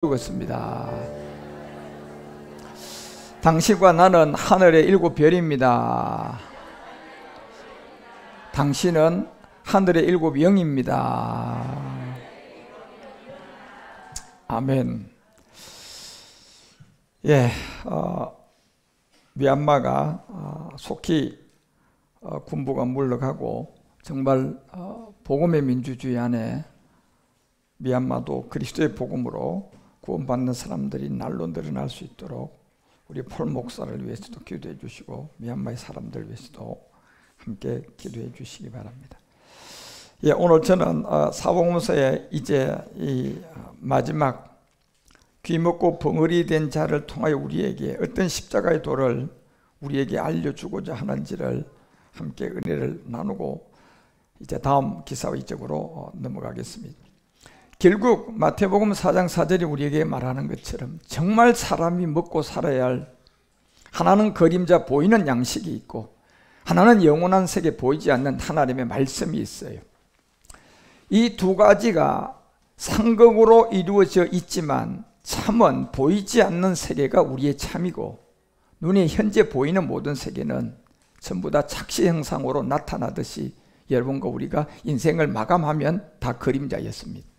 죽었습니다. 당신과 나는 하늘의 7별입니다. 당신은 하늘의 7영입니다. 아멘. 미얀마가 속히 군부가 물러가고 정말 복음의 민주주의 안에 미얀마도 그리스도의 복음으로 구원받는 사람들이 날로 늘어날 수 있도록 우리 폴 목사를 위해서도 기도해 주시고 미얀마의 사람들 위해서도 함께 기도해 주시기 바랍니다. 오늘 저는 사복음서의 이제 이 마지막 귀먹고 벙어리 된 자를 통하여 우리에게 어떤 십자가의 도를 우리에게 알려주고자 하는지를 함께 은혜를 나누고 이제 다음 기사 이쪽으로 넘어가겠습니다. 결국 마태복음 4장 4절이 우리에게 말하는 것처럼 정말 사람이 먹고 살아야 할, 하나는 그림자 보이는 양식이 있고 하나는 영원한 세계 보이지 않는 하나님의 말씀이 있어요. 이 두 가지가 상극으로 이루어져 있지만 참은 보이지 않는 세계가 우리의 참이고 눈에 현재 보이는 모든 세계는 전부 다 착시 형상으로 나타나듯이 여러분과 우리가 인생을 마감하면 다 그림자였습니다.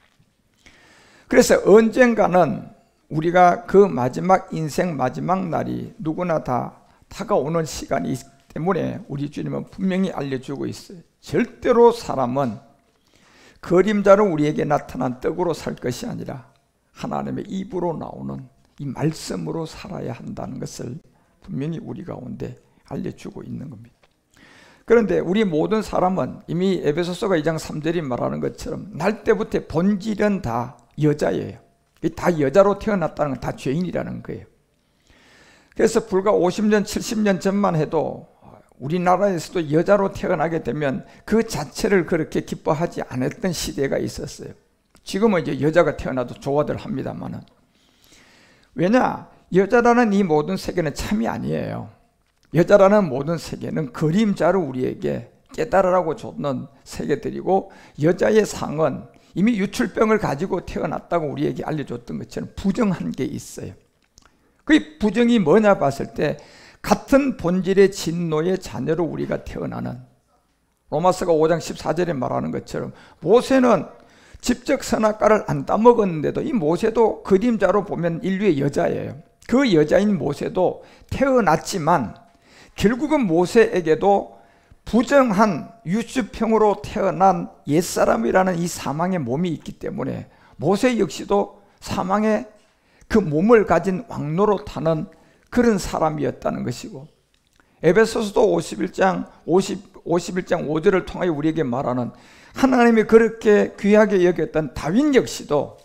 그래서 언젠가는 우리가 그 마지막 인생 마지막 날이 누구나 다 다가오는 시간이 있기 때문에 우리 주님은 분명히 알려주고 있어요. 절대로 사람은 그림자로 우리에게 나타난 떡으로 살 것이 아니라 하나님의 입으로 나오는 이 말씀으로 살아야 한다는 것을 분명히 우리 가운데 알려주고 있는 겁니다. 그런데 우리 모든 사람은 이미 에베소서가 2장 3절이 말하는 것처럼 날 때부터 본질은 다 여자예요. 다 여자로 태어났다는 건 다 죄인이라는 거예요. 그래서 불과 50년 70년 전만 해도 우리나라에서도 여자로 태어나게 되면 그 자체를 그렇게 기뻐하지 않았던 시대가 있었어요. 지금은 이제 여자가 태어나도 좋아들 합니다만은, 왜냐? 여자라는 이 모든 세계는 참이 아니에요. 여자라는 모든 세계는 그림자로 우리에게 깨달으라고 줬는 세계들이고, 여자의 상은 이미 유출병을 가지고 태어났다고 우리에게 알려줬던 것처럼 부정한 게 있어요. 그 부정이 뭐냐 봤을 때 같은 본질의 진노의 자녀로 우리가 태어나는, 로마서가 5장 14절에 말하는 것처럼 모세는 직접 선악과를 안 따먹었는데도 이 모세도 그림자로 보면 인류의 여자예요. 그 여자인 모세도 태어났지만 결국은 모세에게도 부정한 유추평으로 태어난 옛사람이라는 이 사망의 몸이 있기 때문에 모세 역시도 사망의 그 몸을 가진 왕노로 타는 그런 사람이었다는 것이고, 에베소서도 51장 5절을 통하여 우리에게 말하는 하나님이 그렇게 귀하게 여겼던 다윗 역시도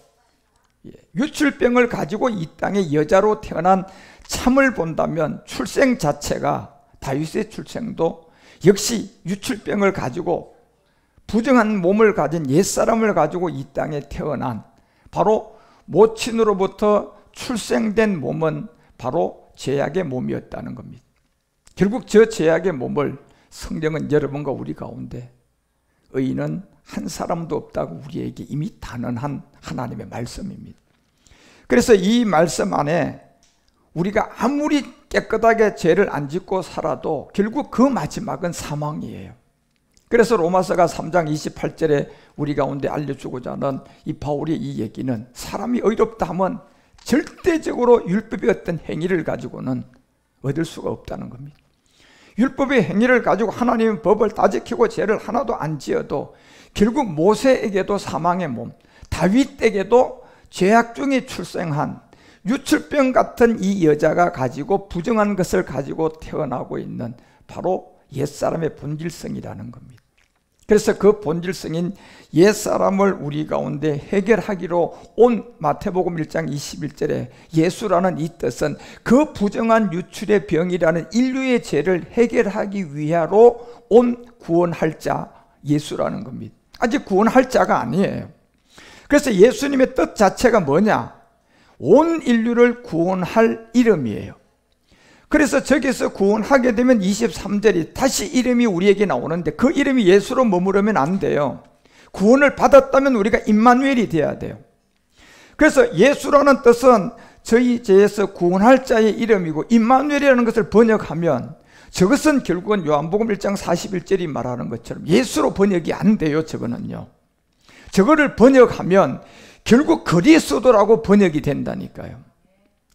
유출병을 가지고 이 땅에 여자로 태어난 참을 본다면 출생 자체가, 다윗의 출생도 역시 유출병을 가지고 부정한 몸을 가진 옛사람을 가지고 이 땅에 태어난, 바로 모친으로부터 출생된 몸은 바로 죄악의 몸이었다는 겁니다. 결국 저 죄악의 몸을 성경은 여러분과 우리 가운데 의인은 한 사람도 없다고 우리에게 이미 단언한 하나님의 말씀입니다. 그래서 이 말씀 안에 우리가 아무리 깨끗하게 죄를 안 짓고 살아도 결국 그 마지막은 사망이에요. 그래서 로마서가 3장 28절에 우리 가운데 알려주고자 하는 이 바울의 이 얘기는, 사람이 의롭다 하면 절대적으로 율법의 어떤 행위를 가지고는 얻을 수가 없다는 겁니다. 율법의 행위를 가지고 하나님의 법을 다 지키고 죄를 하나도 안 지어도 결국 모세에게도 사망의 몸, 다윗에게도 죄악 중에 출생한 유출병 같은 이 여자가 가지고 부정한 것을 가지고 태어나고 있는 바로 옛사람의 본질성이라는 겁니다. 그래서 그 본질성인 옛사람을 우리 가운데 해결하기로 온 마태복음 1장 21절에 예수라는 이 뜻은 그 부정한 유출의 병이라는 인류의 죄를 해결하기 위하로 온 구원할 자 예수라는 겁니다. 아직 구원할 자가 아니에요. 그래서 예수님의 뜻 자체가 뭐냐? 온 인류를 구원할 이름이에요. 그래서 저기서 구원하게 되면 23절이 다시 이름이 우리에게 나오는데 그 이름이 예수로 머무르면 안 돼요. 구원을 받았다면 우리가 임마누엘이 돼야 돼요. 그래서 예수라는 뜻은 저희 죄에서 구원할 자의 이름이고 임마누엘이라는 것을 번역하면 저것은 결국은 요한복음 1장 41절이 말하는 것처럼 예수로 번역이 안 돼요. 저거는요. 저거를 번역하면 결국 그리스도라고 번역이 된다니까요.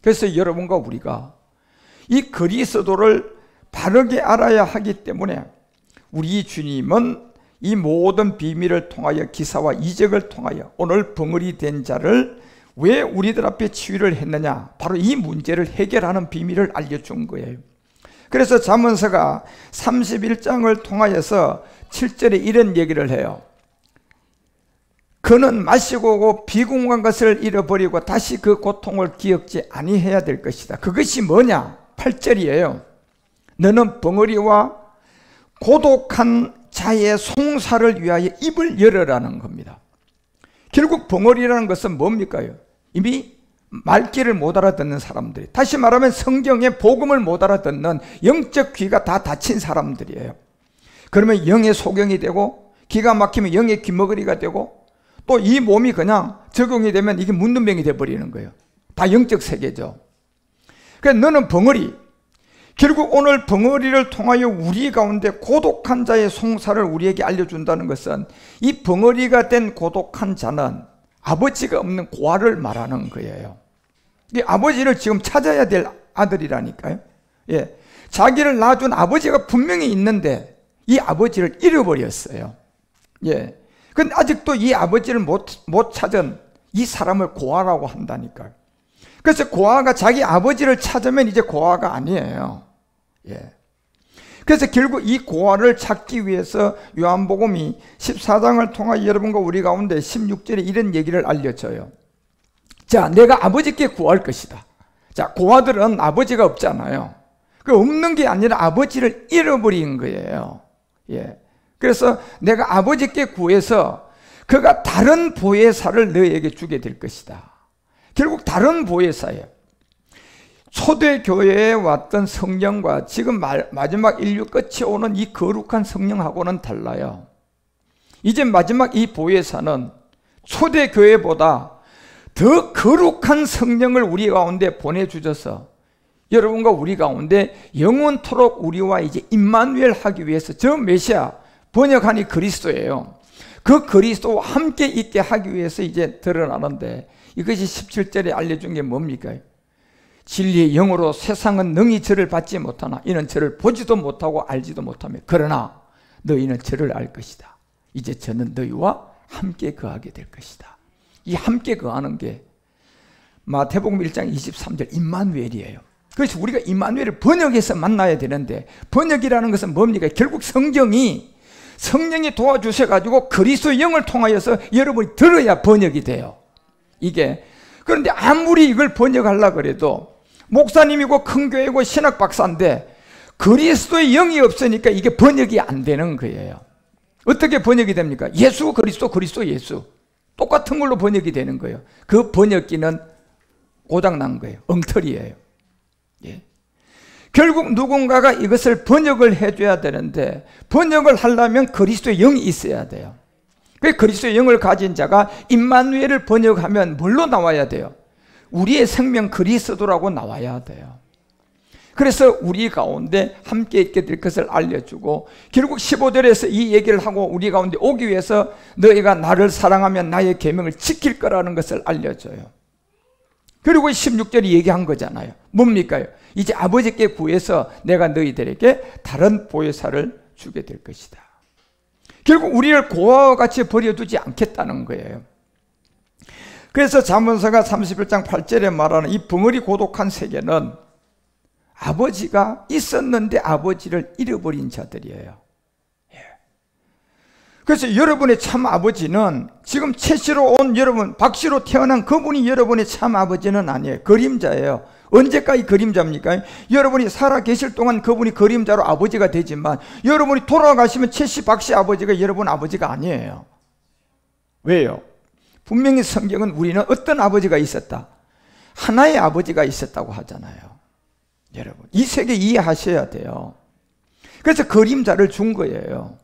그래서 여러분과 우리가 이 그리스도를 바르게 알아야 하기 때문에 우리 주님은 이 모든 비밀을 통하여 기사와 이적을 통하여 오늘 벙어리 된 자를 왜 우리들 앞에 치유를 했느냐, 바로 이 문제를 해결하는 비밀을 알려준 거예요. 그래서 잠언서가 31장을 통하여서 7절에 이런 얘기를 해요. 그는 마시고 오고 비궁한 것을 잃어버리고 다시 그 고통을 기억지 아니해야 될 것이다. 그것이 뭐냐? 8절이에요. 너는 벙어리와 고독한 자의 송사를 위하여 입을 열어라는 겁니다. 결국 벙어리라는 것은 뭡니까? 이미 말귀를 못 알아듣는 사람들이, 다시 말하면 성경의 복음을 못 알아듣는 영적 귀가 다 닫힌 사람들이에요. 그러면 영의 소경이 되고, 기가 막히면 영의 귀머거리가 되고, 또 이 몸이 그냥 적용이 되면 이게 문둥병이 되어버리는 거예요. 다 영적 세계죠. 그래서 너는 벙어리, 결국 오늘 벙어리를 통하여 우리 가운데 고독한 자의 송사를 우리에게 알려준다는 것은 이 벙어리가 된 고독한 자는 아버지가 없는 고아를 말하는 거예요. 이 아버지를 지금 찾아야 될 아들이라니까요. 예, 자기를 낳아준 아버지가 분명히 있는데 이 아버지를 잃어버렸어요. 예, 근데 아직도 이 아버지를 못 찾은 이 사람을 고아라고 한다니까요. 그래서 고아가 자기 아버지를 찾으면 이제 고아가 아니에요. 예. 그래서 결국 이 고아를 찾기 위해서 요한복음이 14장을 통하여 여러분과 우리 가운데 16절에 이런 얘기를 알려줘요. 자, 내가 아버지께 구할 것이다. 자, 고아들은 아버지가 없잖아요. 그 없는 게 아니라 아버지를 잃어버린 거예요. 예. 그래서 내가 아버지께 구해서 그가 다른 보혜사를 너에게 주게 될 것이다. 결국 다른 보혜사예요. 초대교회에 왔던 성령과 지금 마지막 인류 끝이 오는 이 거룩한 성령하고는 달라요. 이제 마지막 이 보혜사는 초대교회보다 더 거룩한 성령을 우리 가운데 보내주셔서 여러분과 우리 가운데 영원토록 우리와 이제 임마누엘 하기 위해서, 저 메시아 번역하니 그리스도예요. 그 그리스도와 함께 있게 하기 위해서 이제 드러나는데, 이것이 17절에 알려준 게 뭡니까? 진리의 영으로 세상은 능히 저를 받지 못하나 이는 저를 보지도 못하고 알지도 못하며 그러나 너희는 저를 알 것이다. 이제 저는 너희와 함께 거하게 될 것이다. 이 함께 거하는 게 마태복음 1장 23절 임마누엘이에요. 그래서 우리가 임마누엘을 번역해서 만나야 되는데, 번역이라는 것은 뭡니까? 결국 성령이 도와주셔가지고 그리스도의 영을 통하여서 여러분이 들어야 번역이 돼요. 이게. 그런데 아무리 이걸 번역하려고 그래도 목사님이고 큰 교회고 신학 박사인데 그리스도의 영이 없으니까 이게 번역이 안 되는 거예요. 어떻게 번역이 됩니까? 예수 그리스도, 그리스도 예수, 똑같은 걸로 번역이 되는 거예요. 그 번역기는 고장난 거예요. 엉터리예요. 예. 결국 누군가가 이것을 번역을 해줘야 되는데, 번역을 하려면 그리스도의 영이 있어야 돼요. 그 그리스도의 영을 가진 자가 임마누엘을 번역하면 뭘로 나와야 돼요? 우리의 생명 그리스도라고 나와야 돼요. 그래서 우리 가운데 함께 있게 될 것을 알려주고, 결국 15절에서 이 얘기를 하고 우리 가운데 오기 위해서 너희가 나를 사랑하면 나의 계명을 지킬 거라는 것을 알려줘요. 그리고 16절이 얘기한 거잖아요. 뭡니까? 이제 아버지께 구해서 내가 너희들에게 다른 보혜사를 주게 될 것이다. 결국 우리를 고아와 같이 버려두지 않겠다는 거예요. 그래서 잠언서가 31장 8절에 말하는 이 벙어리 고독한 세계는 아버지가 있었는데 아버지를 잃어버린 자들이에요. 그래서 여러분의 참 아버지는 지금 채씨로 온 여러분, 박씨로 태어난 그분이 여러분의 참 아버지는 아니에요. 그림자예요. 언제까지 그림자입니까? 여러분이 살아 계실 동안 그분이 그림자로 아버지가 되지만 여러분이 돌아가시면 채씨, 박씨 아버지가 여러분 아버지가 아니에요. 왜요? 분명히 성경은 우리는 어떤 아버지가 있었다? 하나의 아버지가 있었다고 하잖아요. 여러분, 이 세계 이해하셔야 돼요. 그래서 그림자를 준 거예요.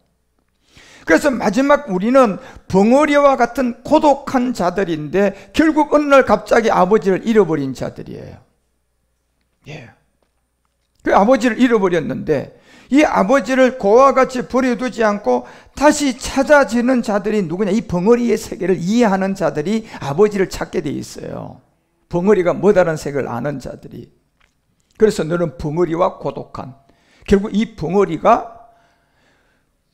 그래서 마지막 우리는 벙어리와 같은 고독한 자들인데 결국 어느 날 갑자기 아버지를 잃어버린 자들이에요. 예. 그 아버지를 잃어버렸는데 이 아버지를 고와 같이 버려두지 않고 다시 찾아지는 자들이 누구냐? 이 벙어리의 세계를 이해하는 자들이 아버지를 찾게 돼 있어요. 벙어리가 뭐다라는 세계를 아는 자들이. 그래서 너는 벙어리와 고독한, 결국 이 벙어리가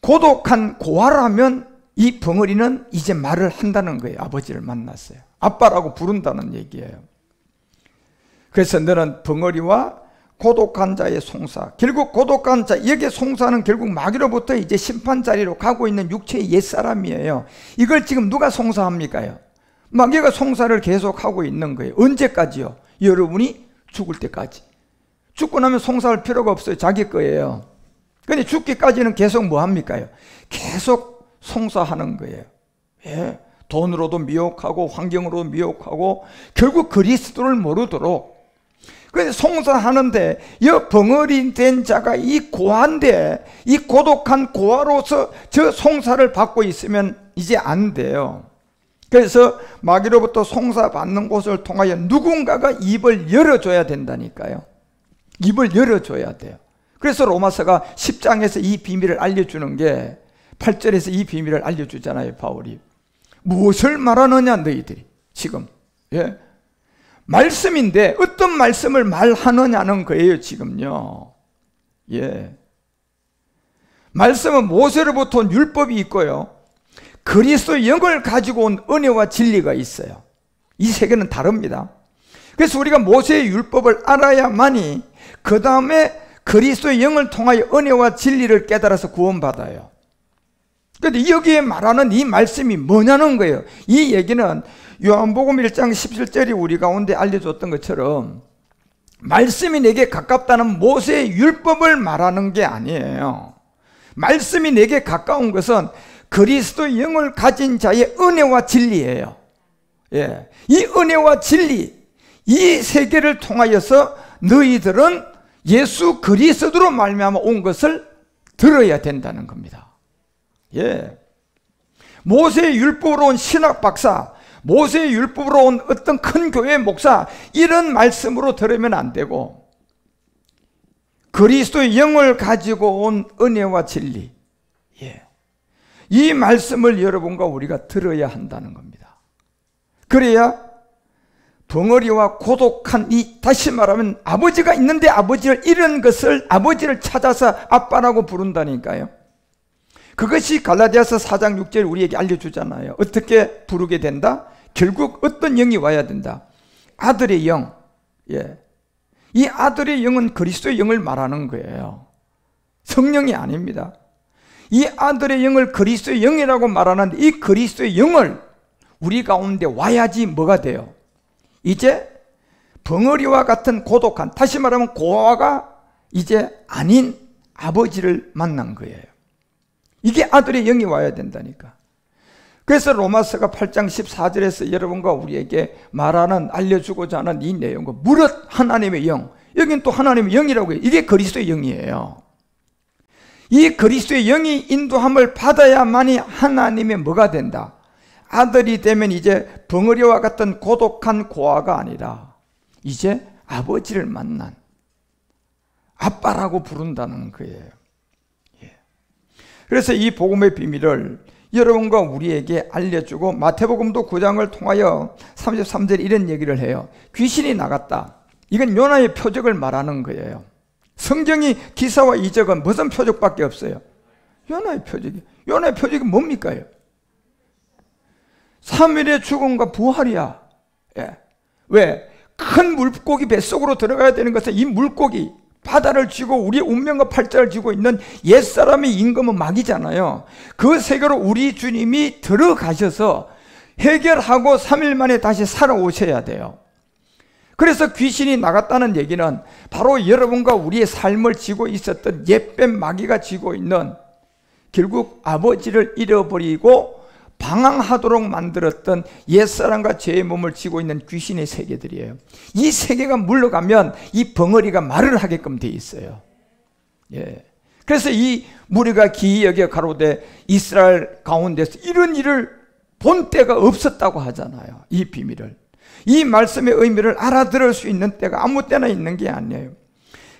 고독한 고아라면 이 벙어리는 이제 말을 한다는 거예요. 아버지를 만났어요. 아빠라고 부른다는 얘기예요. 그래서 너는 벙어리와 고독한 자의 송사, 결국 고독한 자, 여기에 송사는 결국 마귀로부터 이제 심판 자리로 가고 있는 육체의 옛사람이에요. 이걸 지금 누가 송사합니까요? 마귀가 송사를 계속하고 있는 거예요. 언제까지요? 여러분이 죽을 때까지. 죽고 나면 송사할 필요가 없어요. 자기 거예요. 근데 죽기까지는 계속 뭐 합니까요? 계속 송사하는 거예요. 예. 돈으로도 미혹하고 환경으로도 미혹하고 결국 그리스도를 모르도록. 그래서 송사하는데 이 벙어리 된 자가 이 고아인데 이 고독한 고아로서 저 송사를 받고 있으면 이제 안 돼요. 그래서 마귀로부터 송사받는 곳을 통하여 누군가가 입을 열어줘야 된다니까요. 입을 열어줘야 돼요. 그래서 로마서가 10장에서 이 비밀을 알려주는 게 8절에서 이 비밀을 알려주잖아요. 바울이 무엇을 말하느냐 너희들이 지금. 예. 말씀인데 어떤 말씀을 말하느냐는 거예요. 지금요. 예. 말씀은 모세로부터 온 율법이 있고요, 그리스도의 영을 가지고 온 은혜와 진리가 있어요. 이 세 개는 다릅니다. 그래서 우리가 모세의 율법을 알아야만이 그 다음에 그리스도의 영을 통하여 은혜와 진리를 깨달아서 구원받아요. 그런데 여기에 말하는 이 말씀이 뭐냐는 거예요. 이 얘기는 요한복음 1장 17절이 우리 가운데 알려줬던 것처럼 말씀이 내게 가깝다는 모세의 율법을 말하는 게 아니에요. 말씀이 내게 가까운 것은 그리스도의 영을 가진 자의 은혜와 진리예요. 예. 이 은혜와 진리, 이 세계를 통하여서 너희들은 예수 그리스도로 말미암아 온 것을 들어야 된다는 겁니다. 예. 모세의 율법으로 온 신학 박사, 모세의 율법으로 온 어떤 큰 교회 목사, 이런 말씀으로 들으면 안 되고 그리스도의 영을 가지고 온 은혜와 진리, 예. 이 말씀을 여러분과 우리가 들어야 한다는 겁니다. 그래야 벙어리와 고독한 이, 다시 말하면 아버지가 있는데 아버지를 잃은 것을 아버지를 찾아서 아빠라고 부른다니까요. 그것이 갈라디아서 4장 6절 우리에게 알려주잖아요. 어떻게 부르게 된다? 결국 어떤 영이 와야 된다? 아들의 영. 예. 이 아들의 영은 그리스도의 영을 말하는 거예요. 성령이 아닙니다. 이 아들의 영을 그리스도의 영이라고 말하는데 이 그리스도의 영을 우리 가운데 와야지 뭐가 돼요? 이제 벙어리와 같은 고독한, 다시 말하면 고아가 이제 아닌 아버지를 만난 거예요. 이게 아들의 영이 와야 된다니까. 그래서 로마서가 8장 14절에서 여러분과 우리에게 말하는, 알려주고자 하는 이 내용은 무릇 하나님의 영, 여긴 또 하나님의 영이라고 해요. 이게 그리스도의 영이에요. 이 그리스도의 영이 인도함을 받아야만이 하나님의 뭐가 된다? 아들이 되면 이제 벙어리와 같은 고독한 고아가 아니라 이제 아버지를 만난 아빠라고 부른다는 거예요. 예. 그래서 이 복음의 비밀을 여러분과 우리에게 알려주고 마태복음도 9장을 통하여 33절에 이런 얘기를 해요. 귀신이 나갔다. 이건 요나의 표적을 말하는 거예요. 성경이 기사와 이적은 무슨 표적밖에 없어요? 요나의 표적이. 요나의 표적이 뭡니까? 3일의 죽음과 부활이야. 예. 왜? 큰 물고기 뱃속으로 들어가야 되는 것은 이 물고기, 바다를 쥐고 우리의 운명과 팔자를 쥐고 있는 옛사람의 임금은 마귀잖아요. 그 세계로 우리 주님이 들어가셔서 해결하고 3일 만에 다시 살아오셔야 돼요. 그래서 귀신이 나갔다는 얘기는 바로 여러분과 우리의 삶을 쥐고 있었던 옛뱀 마귀가 쥐고 있는, 결국 아버지를 잃어버리고 방황하도록 만들었던 옛사람과 죄의 몸을 쥐고 있는 귀신의 세계들이에요. 이 세계가 물러가면 이 벙어리가 말을 하게끔 돼 있어요. 예. 그래서 이 무리가 기이 여겨 가로되 이스라엘 가운데서 이런 일을 본 때가 없었다고 하잖아요. 이 비밀을, 이 말씀의 의미를 알아들을 수 있는 때가 아무 때나 있는 게 아니에요.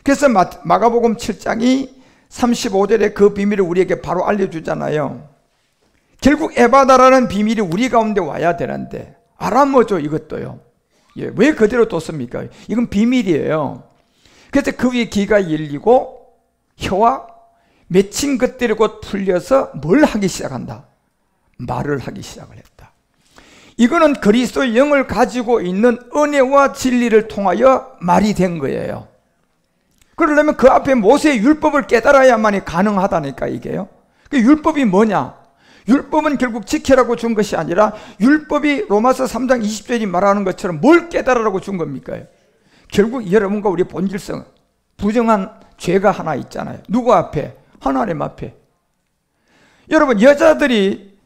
그래서 마가복음 7장이 35절에 그 비밀을 우리에게 바로 알려주잖아요. 결국 에바다라는 비밀이 우리 가운데 와야 되는데 알아보죠. 이것도요. 예, 왜 그대로 뒀습니까? 이건 비밀이에요. 그래서 그 위에 귀가 열리고 혀와 맺힌 것들이 곧 풀려서 뭘 하기 시작한다? 말을 하기 시작을 했다. 이거는 그리스도의 영을 가지고 있는 은혜와 진리를 통하여 말이 된 거예요. 그러려면 그 앞에 모세의 율법을 깨달아야만이 가능하다니까 이게요. 그 율법이 뭐냐? 율법은 결국 지키라고 준 것이 아니라 율법이 로마서 3장 20절이 말하는 것처럼 뭘 깨달으라고 준 겁니까? 결국 여러분과 우리 본질성, 부정한 죄가 하나 있잖아요. 누구 앞에? 하나님 앞에. 여러분, 여자들이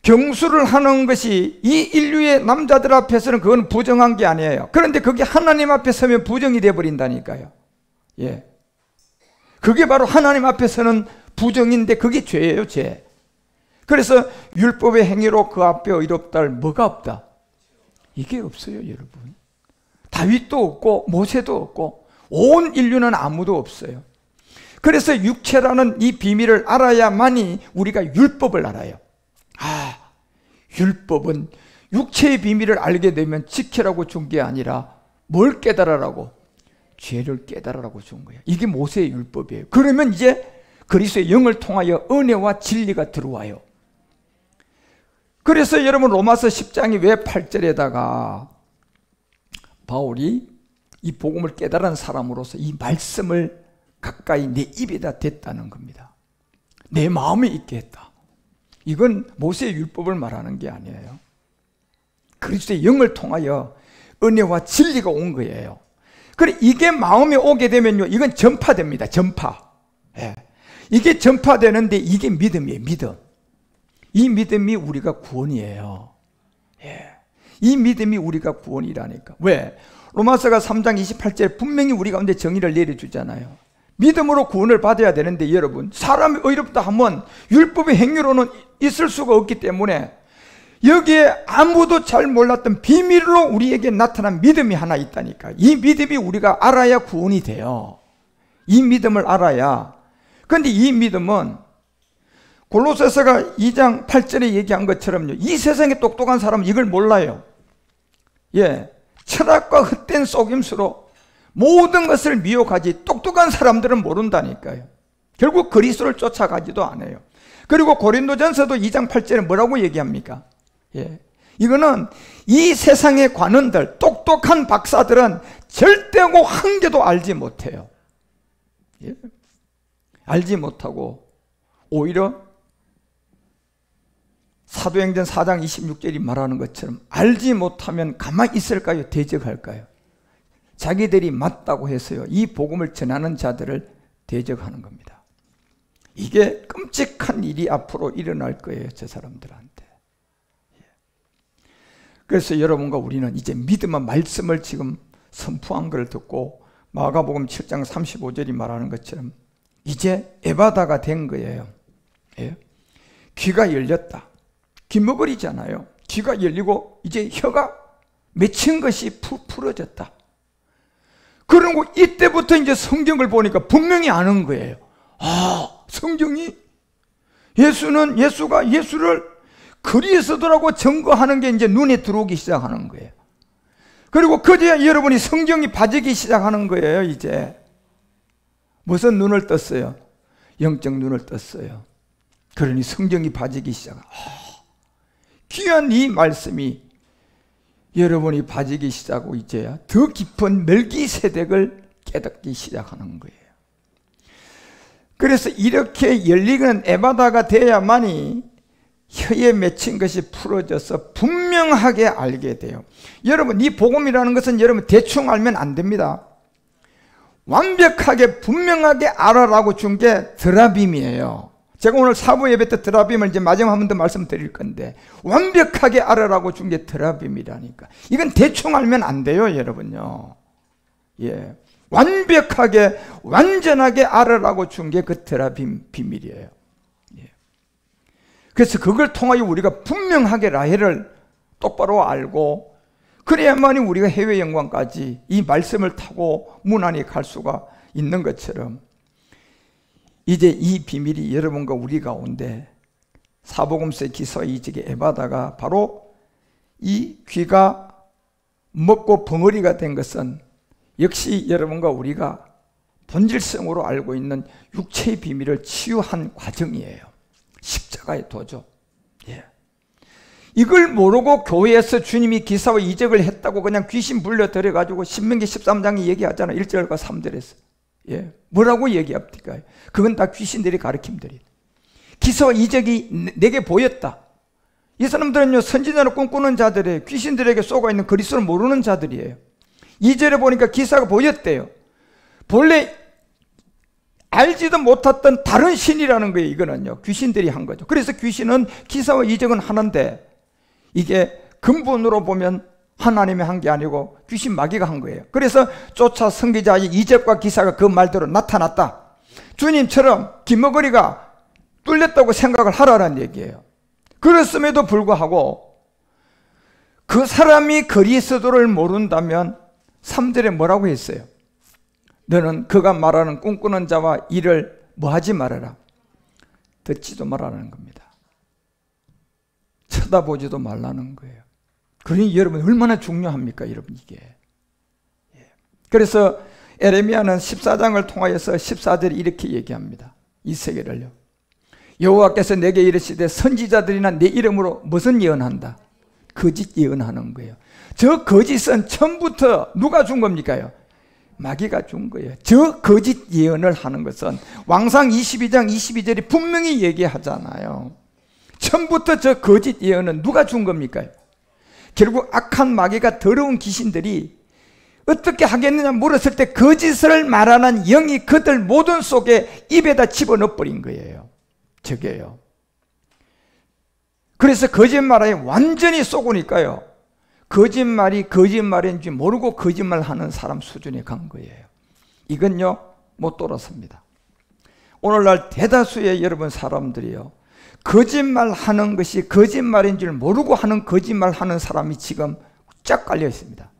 경수를 하는 것이 이 인류의 남자들 앞에서는 그건 부정한 게 아니에요. 그런데 그게 하나님 앞에 서면 부정이 되어버린다니까요. 예. 그게 바로 하나님 앞에서는 부정인데 그게 죄예요, 죄. 그래서 율법의 행위로 그 앞에 의롭다 할 뭐가 없다? 이게 없어요, 여러분. 다윗도 없고 모세도 없고 온 인류는 아무도 없어요. 그래서 육체라는 이 비밀을 알아야만이 우리가 율법을 알아요. 아, 율법은 육체의 비밀을 알게 되면 지키라고 준 게 아니라 뭘 깨달으라고? 죄를 깨달으라고 준 거예요. 이게 모세의 율법이에요. 그러면 이제 그리스도의 영을 통하여 은혜와 진리가 들어와요. 그래서 여러분 로마서 10장이 왜 8절에다가 바울이 이 복음을 깨달은 사람으로서 이 말씀을 가까이 내 입에다 댔다는 겁니다. 내 마음에 있게 했다. 이건 모세의 율법을 말하는 게 아니에요. 그리스도의 영을 통하여 은혜와 진리가 온 거예요. 그래, 이게 마음에 오게 되면요, 이건 전파됩니다. 전파. 예. 이게 전파되는데 이게 믿음이에요. 믿음. 이 믿음이 우리가 구원이에요. 예. 이 믿음이 우리가 구원이라니까. 왜? 로마서가 3장 28절에 분명히 우리 가운데 정의를 내려주잖아요. 믿음으로 구원을 받아야 되는데 여러분, 사람이 의롭다 하면 율법의 행위로는 있을 수가 없기 때문에 여기에 아무도 잘 몰랐던 비밀로 우리에게 나타난 믿음이 하나 있다니까. 이 믿음이 우리가 알아야 구원이 돼요. 이 믿음을 알아야. 그런데 이 믿음은 골로새서가 2장 8절에 얘기한 것처럼요, 이 세상에 똑똑한 사람은 이걸 몰라요. 예, 철학과 헛된 속임수로 모든 것을 미혹하지 똑똑한 사람들은 모른다니까요. 결국 그리스도를 쫓아가지도 않아요. 그리고 고린도전서도 2장 8절에 뭐라고 얘기합니까? 예, 이거는 이 세상의 관원들, 똑똑한 박사들은 절대고 한 개도 알지 못해요. 예, 알지 못하고 오히려 사도행전 4장 26절이 말하는 것처럼 알지 못하면 가만히 있을까요? 대적할까요? 자기들이 맞다고 해서요, 이 복음을 전하는 자들을 대적하는 겁니다. 이게 끔찍한 일이 앞으로 일어날 거예요, 저 사람들한테. 그래서 여러분과 우리는 이제 믿음의 말씀을 지금 선포한 걸 듣고 마가복음 7장 35절이 말하는 것처럼 이제 에바다가 된 거예요. 예. 귀가 열렸다. 귀머거리잖아요. 귀가 열리고 이제 혀가 맺힌 것이 풀어졌다. 그리고 이때부터 이제 성경을 보니까 분명히 아는 거예요. 아, 성경이 예수를 그리스도라고 증거하는 게 이제 눈에 들어오기 시작하는 거예요. 그리고 그제야 여러분이 성경이 봐지기 시작하는 거예요. 이제 무슨 눈을 떴어요? 영적 눈을 떴어요. 그러니 성경이 봐지기 시작합니다. 귀한 이 말씀이 여러분이 봐지기 시작하고 이제야 더 깊은 멜기세덱을 깨닫기 시작하는 거예요. 그래서 이렇게 열리는 에바다가 돼야만이 혀에 맺힌 것이 풀어져서 분명하게 알게 돼요. 여러분, 이 복음이라는 것은 여러분 대충 알면 안 됩니다. 완벽하게 분명하게 알아라고 준 게 드라빔이에요. 제가 오늘 사부 예배 때 드라빔을 이제 마지막 한 번 더 말씀드릴 건데, 완벽하게 알아라고 준 게 드라빔이라니까. 이건 대충 알면 안 돼요, 여러분요. 예, 완벽하게 완전하게 알아라고 준 게 그 테라핌 비밀이에요. 예. 그래서 그걸 통하여 우리가 분명하게 라헬을 똑바로 알고 그래야만이 우리가 해외 영광까지 이 말씀을 타고 무난히 갈 수가 있는 것처럼 이제 이 비밀이 여러분과 우리 가운데 사복음서의 기사와 이적의 에바다가 바로 이 귀가 먹고 벙어리가 된 것은 역시 여러분과 우리가 본질성으로 알고 있는 육체의 비밀을 치유한 과정이에요. 십자가의 도죠. 예. 이걸 모르고 교회에서 주님이 기사와 이적을 했다고 그냥 귀신 불려들여 가지고 신명기 13장이 얘기하잖아요. 1절과 3절에서. 예. 뭐라고 얘기합니까? 그건 다 귀신들이 가르침들이. 기사와 이적이 내게 보였다. 이 사람들은요, 선지자를 꿈꾸는 자들이에요. 귀신들에게 쏘가 있는 그리스도를 모르는 자들이에요. 2절에 보니까 기사가 보였대요. 본래 알지도 못했던 다른 신이라는 거예요. 이거는요, 귀신들이 한 거죠. 그래서 귀신은 기사와 이적은 하는데 이게 근본으로 보면 하나님이 한 게 아니고 귀신 마귀가 한 거예요. 그래서 쫓아 선지자의 이적과 기사가 그 말대로 나타났다. 주님처럼 귀머거리가 뚫렸다고 생각을 하라는 얘기예요. 그렇음에도 불구하고 그 사람이 그리스도를 모른다면 3절에 뭐라고 했어요? 너는 그가 말하는 꿈꾸는 자와 이를 뭐하지 말아라. 듣지도 말라는 겁니다. 쳐다보지도 말라는 거예요. 그러니 여러분 얼마나 중요합니까? 여러분 이게. 그래서 에레미야는 14장을 통하여서 14절에 이렇게 얘기합니다. 이 세계를요. 여호와께서 내게 이르시되 선지자들이나 내 이름으로 무슨 예언한다? 거짓 예언하는 거예요. 저 거짓은 처음부터 누가 준 겁니까요? 마귀가 준 거예요. 저 거짓 예언을 하는 것은 왕상 22장 22절이 분명히 얘기하잖아요. 처음부터 저 거짓 예언은 누가 준 겁니까? 결국 악한 마귀가 더러운 귀신들이 어떻게 하겠느냐 물었을 때 거짓을 말하는 영이 그들 모든 속에 입에다 집어넣어 버린 거예요. 저게요. 그래서 거짓말에 완전히 쏘고니까요, 거짓말이 거짓말인지 모르고 거짓말하는 사람 수준에 간 거예요. 이건요 못 돌아섭니다. 오늘날 대다수의 여러분 사람들이요, 거짓말하는 것이 거짓말인 줄 모르고 하는 거짓말하는 사람이 지금 쫙 깔려 있습니다.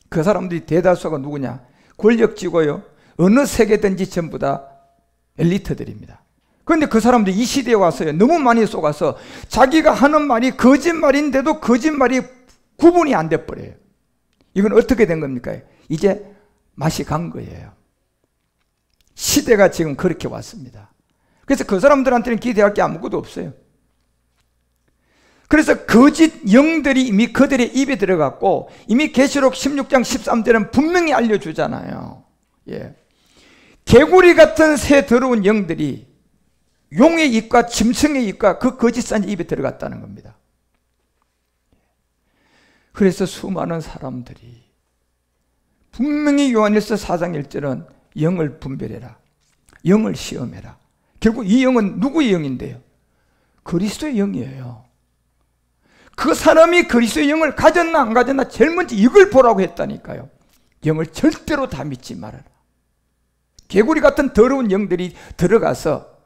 그 사람들이 대다수가 누구냐? 권력지고요, 어느 세계든지 전부 다 엘리트들입니다. 그런데 그 사람들이 이 시대에 와서요, 너무 많이 속아서 자기가 하는 말이 거짓말인데도 거짓말이 구분이 안 돼 버려요. 이건 어떻게 된 겁니까? 이제 맛이 간 거예요. 시대가 지금 그렇게 왔습니다. 그래서 그 사람들한테는 기대할 게 아무것도 없어요. 그래서 거짓 영들이 이미 그들의 입에 들어갔고, 이미 계시록 16장 13절은 분명히 알려주잖아요. 예. 개구리 같은 새 더러운 영들이 용의 입과 짐승의 입과 그 거짓산 입에 들어갔다는 겁니다. 그래서 수많은 사람들이 분명히 요한일서 4장 1절은 영을 분별해라, 영을 시험해라. 결국 이 영은 누구의 영인데요? 그리스도의 영이에요. 그 사람이 그리스도의 영을 가졌나 안 가졌나 제일 먼저 이걸 보라고 했다니까요. 영을 절대로 다 믿지 말아라. 개구리 같은 더러운 영들이 들어가서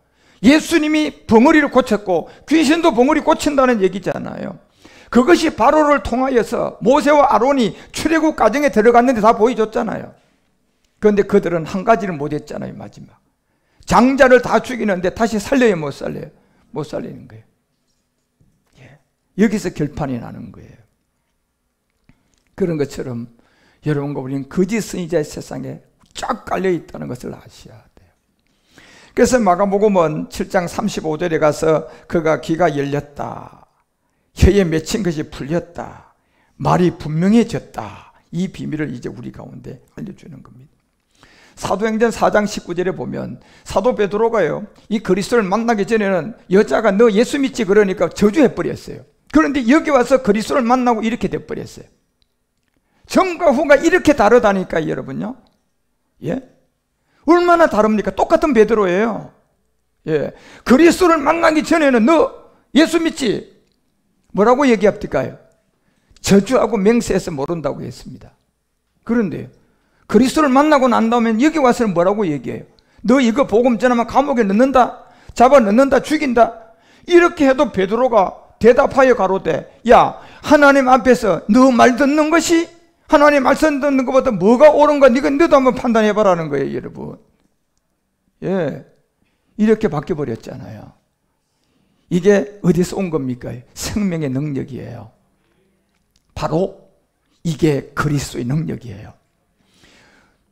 예수님이 벙어리를 고쳤고 귀신도 벙어리 고친다는 얘기잖아요. 그것이 바로를 통하여서 모세와 아론이 출애굽 과정에 들어갔는데 다 보여줬잖아요. 그런데 그들은 한 가지를 못했잖아요. 마지막 장자를 다 죽이는데 다시 살려요? 못 살려요? 못 살리는 거예요. 예. 여기서 결판이 나는 거예요. 그런 것처럼 여러분과 우리는 거짓 선지자의 세상에 쫙 깔려 있다는 것을 아셔야 돼요. 그래서 마가복음은 7장 35절에 가서 그가 귀가 열렸다, 혀에 맺힌 것이 풀렸다, 말이 분명해졌다, 이 비밀을 이제 우리 가운데 알려주는 겁니다. 사도행전 4장 19절에 보면 사도 베드로가요, 이 그리스도를 만나기 전에는 여자가 너 예수 믿지 그러니까 저주해버렸어요. 그런데 여기 와서 그리스도를 만나고 이렇게 돼버렸어요. 전과 후가 이렇게 다르다니까 여러분요. 예? 얼마나 다릅니까? 똑같은 베드로예요. 예. 그리스도를 만나기 전에는 너 예수 믿지? 뭐라고 얘기합니까요? 저주하고 맹세해서 모른다고 했습니다. 그런데요, 그리스도를 만나고 난 다음에 여기 와서는 뭐라고 얘기해요? 너 이거 복음 전하면 감옥에 넣는다, 잡아 넣는다, 죽인다. 이렇게 해도 베드로가 대답하여 가로되, 야, 하나님 앞에서 너 말 듣는 것이 하나님 말씀 듣는 것보다 뭐가 옳은가 네가 너도 한번 판단해봐라는 거예요, 여러분. 예, 이렇게 바뀌어버렸잖아요. 이게 어디서 온 겁니까? 생명의 능력이에요. 바로 이게 그리스도의 능력이에요.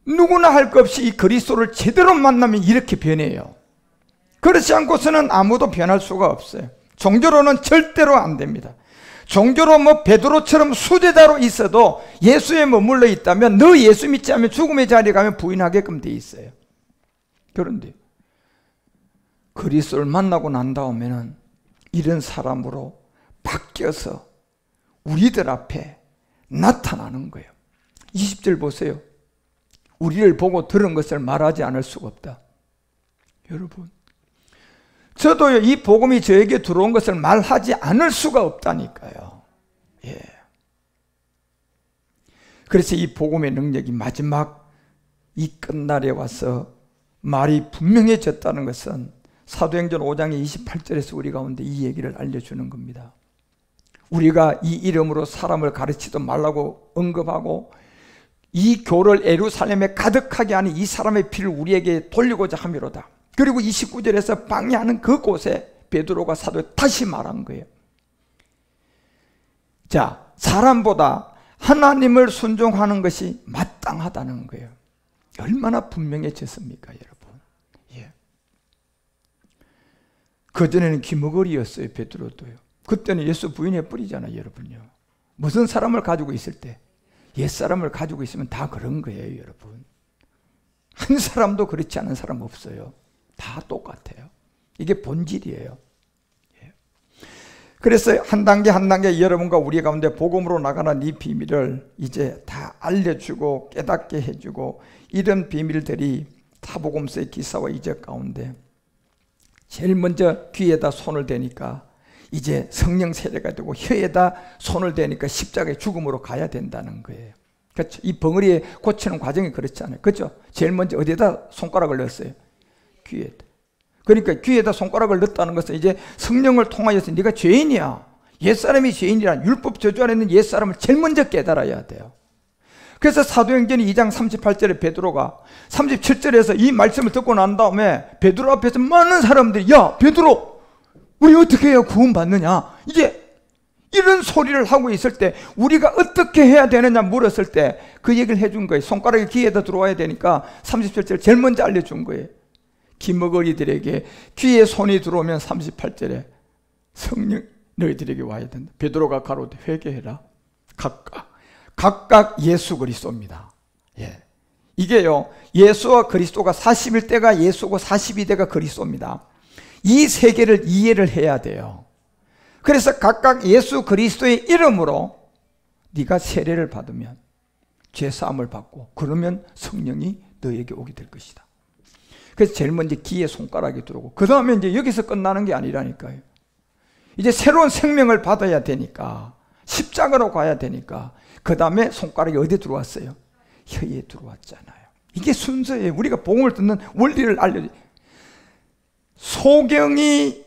누구나 할 것 없이 이 그리스도를 제대로 만나면 이렇게 변해요. 그렇지 않고서는 아무도 변할 수가 없어요. 종교로는 절대로 안 됩니다. 종교로 뭐 베드로처럼 수제자로 있어도 예수에 머물러 있다면 너 예수 믿지 않으면 죽음의 자리에 가면 부인하게끔 돼 있어요. 그런데 그리스도를 만나고 난 다음에는 이런 사람으로 바뀌어서 우리들 앞에 나타나는 거예요. 20절 보세요. 우리를 보고 들은 것을 말하지 않을 수가 없다. 여러분, 저도요, 이 복음이 저에게 들어온 것을 말하지 않을 수가 없다니까요. 예. 그래서 이 복음의 능력이 마지막 이 끝날에 와서 말이 분명해졌다는 것은 사도행전 5장 28절에서 우리 가운데 이 얘기를 알려주는 겁니다. 우리가 이 이름으로 사람을 가르치도 말라고 언급하고 이 교를 예루살렘에 가득하게 하는 이 사람의 피를 우리에게 돌리고자 함이로다. 그리고 29절에서 방해하는 그곳에 베드로가 사도에 다시 말한 거예요. 자, 사람보다 하나님을 순종하는 것이 마땅하다는 거예요. 얼마나 분명해졌습니까, 여러분? 예. 그전에는 귀머거리였어요, 베드로도요. 그때는 예수 부인해 버리잖아요, 여러분요. 무슨 사람을 가지고 있을 때 옛사람을 가지고 있으면 다 그런 거예요, 여러분. 한 사람도 그렇지 않은 사람 없어요. 다 똑같아요. 이게 본질이에요. 예. 그래서 한 단계 한 단계 여러분과 우리 가운데 복음으로 나가는 이 비밀을 이제 다 알려주고 깨닫게 해주고, 이런 비밀들이 타복음서의 기사와 이적 가운데 제일 먼저 귀에다 손을 대니까 이제 성령 세례가 되고, 혀에다 손을 대니까 십자가의 죽음으로 가야 된다는 거예요. 그렇죠? 이 벙어리에 고치는 과정이 그렇잖아요. 그렇죠? 제일 먼저 어디에다 손가락을 넣었어요? 귀에다. 그러니까 귀에다 손가락을 넣었다는 것은 이제 성령을 통하여서 네가 죄인이야, 옛사람이 죄인이란 율법 저주 안에 있는 옛사람을 제일 먼저 깨달아야 돼요. 그래서 사도행전 2장 38절에 베드로가 37절에서 이 말씀을 듣고 난 다음에 베드로 앞에서 많은 사람들이, 야, 베드로, 우리 어떻게 해야 구원받느냐, 이제 이런 소리를 하고 있을 때 우리가 어떻게 해야 되느냐 물었을 때 그 얘기를 해준 거예요. 손가락이 귀에다 들어와야 되니까 37절 제일 먼저 알려준 거예요. 귀머거리들에게 귀에 손이 들어오면 38절에 성령 너희들에게 와야 된다. 베드로가 가로되 회개해라. 각각 예수 그리스도입니다. 예. 이게요, 예수와 그리스도가 41대가 예수고 42대가 그리스도입니다. 이 세 개를 이해를 해야 돼요. 그래서 각각 예수 그리스도의 이름으로 네가 세례를 받으면 죄사함을 받고, 그러면 성령이 너에게 오게 될 것이다. 그래서 제일 먼저 귀에 손가락이 들어오고, 그 다음에 이제 여기서 끝나는 게 아니라니까요. 이제 새로운 생명을 받아야 되니까, 십자가로 가야 되니까, 그 다음에 손가락이 어디에 들어왔어요? 혀에 들어왔잖아요. 이게 순서예요. 우리가 복음을 듣는 원리를 알려줘요. 소경이,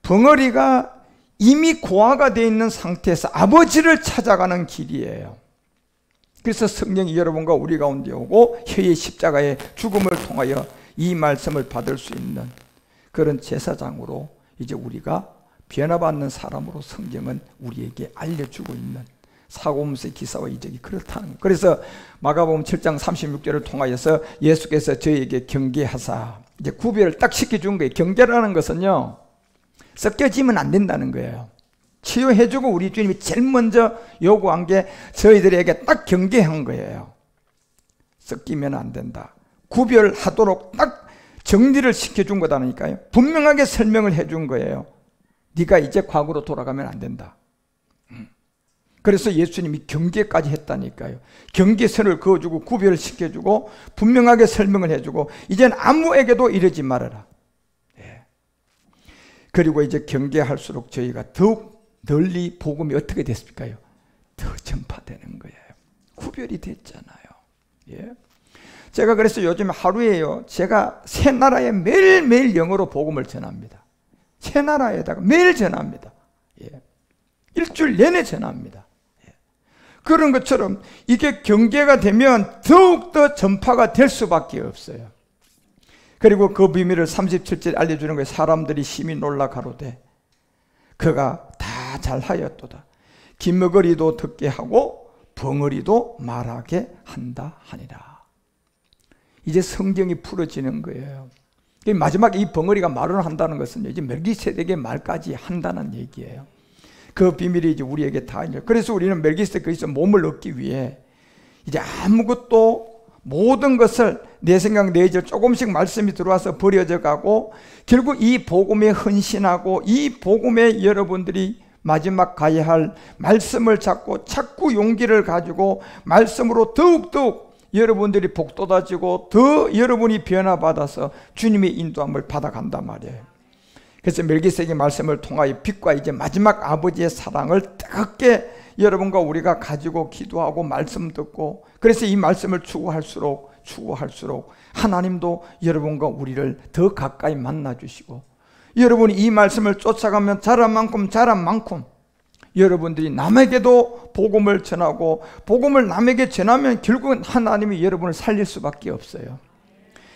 벙어리가 이미 고아가 되어 있는 상태에서 아버지를 찾아가는 길이에요. 그래서 성령이 여러분과 우리 가운데 오고 혀의 십자가의 죽음을 통하여 이 말씀을 받을 수 있는 그런 제사장으로 이제 우리가 변화받는 사람으로 성경은 우리에게 알려주고 있는 사복음서의 기사와 이적이 그렇다는 거예요. 그래서 마가복음 7장 36절을 통하여서 예수께서 저희에게 경계하사, 이제 구별을 딱 시켜준 거예요. 경계라는 것은요, 섞여지면 안 된다는 거예요. 치유해주고 우리 주님이 제일 먼저 요구한 게 저희들에게 딱 경계한 거예요. 섞이면 안 된다. 구별하도록 딱 정리를 시켜준 거다니까요. 분명하게 설명을 해준 거예요. 네가 이제 과거로 돌아가면 안 된다. 그래서 예수님이 경계까지 했다니까요. 경계선을 그어주고 구별을 시켜주고 분명하게 설명을 해주고, 이제는 아무에게도 이러지 말아라. 예. 그리고 이제 경계할수록 저희가 더욱 널리 복음이 어떻게 됐을까요? 더 전파되는 거예요. 구별이 됐잖아요. 예. 제가 그래서 요즘 하루에요, 제가 세 나라에 매일매일 영어로 복음을 전합니다. 세 나라에다가 매일 전합니다. 예. 일주일 내내 전합니다. 예. 그런 것처럼 이게 경계가 되면 더욱더 전파가 될 수밖에 없어요. 그리고 그 비밀을 37절 알려주는 거예요. 사람들이 심히 놀라 가로되 그가 다 잘하였도다. 기머거리도 듣게 하고 벙어리도 말하게 한다 하니라. 이제 성경이 풀어지는 거예요. 마지막 이 벙어리가 말을 한다는 것은 이제 멜기세덱의 말까지 한다는 얘기예요. 그 비밀이 이제 우리에게 다 있는. 그래서 우리는 멜기세덱 그리스도 몸을 얻기 위해 이제 아무것도 모든 것을 내 생각 내절 조금씩 말씀이 들어와서 버려져 가고 결국 이 복음에 헌신하고 이 복음에 여러분들이 마지막 가야 할 말씀을 잡고 자꾸 용기를 가지고 말씀으로 더욱더욱 여러분들이 복돋아지고 더 여러분이 변화받아서 주님의 인도함을 받아간단 말이에요. 그래서 멜기세덱의 말씀을 통하여 빛과 이제 마지막 아버지의 사랑을 뜨겁게 여러분과 우리가 가지고 기도하고 말씀 듣고, 그래서 이 말씀을 추구할수록 하나님도 여러분과 우리를 더 가까이 만나주시고, 여러분이 이 말씀을 쫓아가면 자란 만큼 여러분들이 남에게도 복음을 전하고, 복음을 남에게 전하면 결국은 하나님이 여러분을 살릴 수밖에 없어요.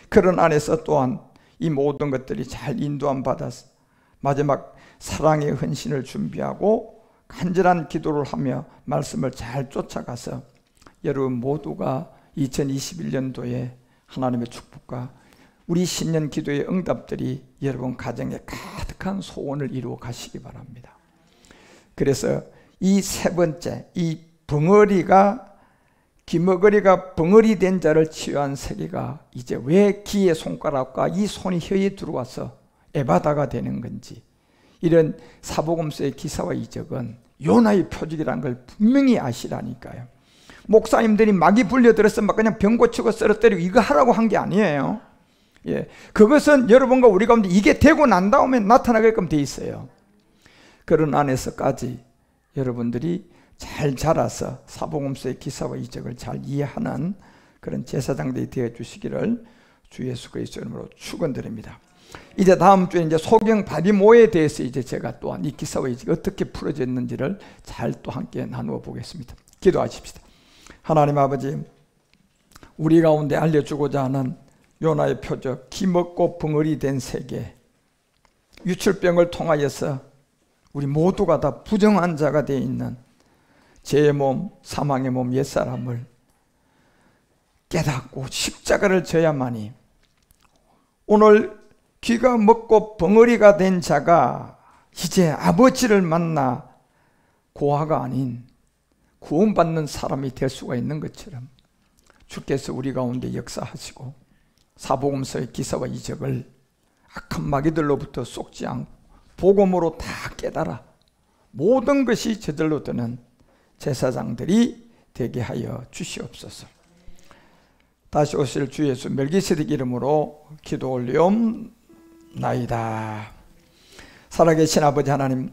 그런 안에서 또한 이 모든 것들이 잘 인도함 받아서 마지막 사랑의 헌신을 준비하고 간절한 기도를 하며 말씀을 잘 쫓아가서 여러분 모두가 2021년도에 하나님의 축복과 우리 신년 기도의 응답들이 여러분 가정에 가득한 소원을 이루어 가시기 바랍니다. 그래서 이 세 번째, 이 벙어리가, 기머거리가 벙어리 된 자를 치유한 세계가 이제 왜 기의 손가락과 이 손이 혀에 들어와서 에바다가 되는 건지, 이런 사복음서의 기사와 이적은 요나의 표적이라는 걸 분명히 아시라니까요. 목사님들이 막이 불려들어서 막 그냥 병 고치고 쓰러뜨리고 이거 하라고 한 게 아니에요. 예, 그것은 여러분과 우리 가운데 이게 되고 난 다음에 나타나게끔 돼 있어요. 그런 안에서까지 여러분들이 잘 자라서 사복음서의 기사와 이적을 잘 이해하는 그런 제사장들이 되어 주시기를 주 예수 그리스도 이름으로 축원드립니다. 이제 다음 주에 이제 소경 바디모에 대해서 이제 제가 또한 이 기사와 이적이 어떻게 풀어졌는지를 잘 또 함께 나누어 보겠습니다. 기도하십시다. 하나님 아버지, 우리 가운데 알려주고자 하는 요나의 표적, 기먹고 벙어리 된 세계, 유출병을 통하여서 우리 모두가 다 부정한 자가 되어 있는 죄의 몸, 사망의 몸, 옛사람을 깨닫고 십자가를 져야만이 오늘 귀가 먹고 벙어리가 된 자가 이제 아버지를 만나 고아가 아닌 구원받는 사람이 될 수가 있는 것처럼 주께서 우리 가운데 역사하시고 사복음서의 기사와 이적을 악한 마귀들로부터 속지 않고 복음으로 다 깨달아 모든 것이 저절로 드는 제사장들이 되게 하여 주시옵소서. 다시 오실 주 예수 멜기세덱 이름으로 기도 올리옵나이다. 살아계신 아버지 하나님,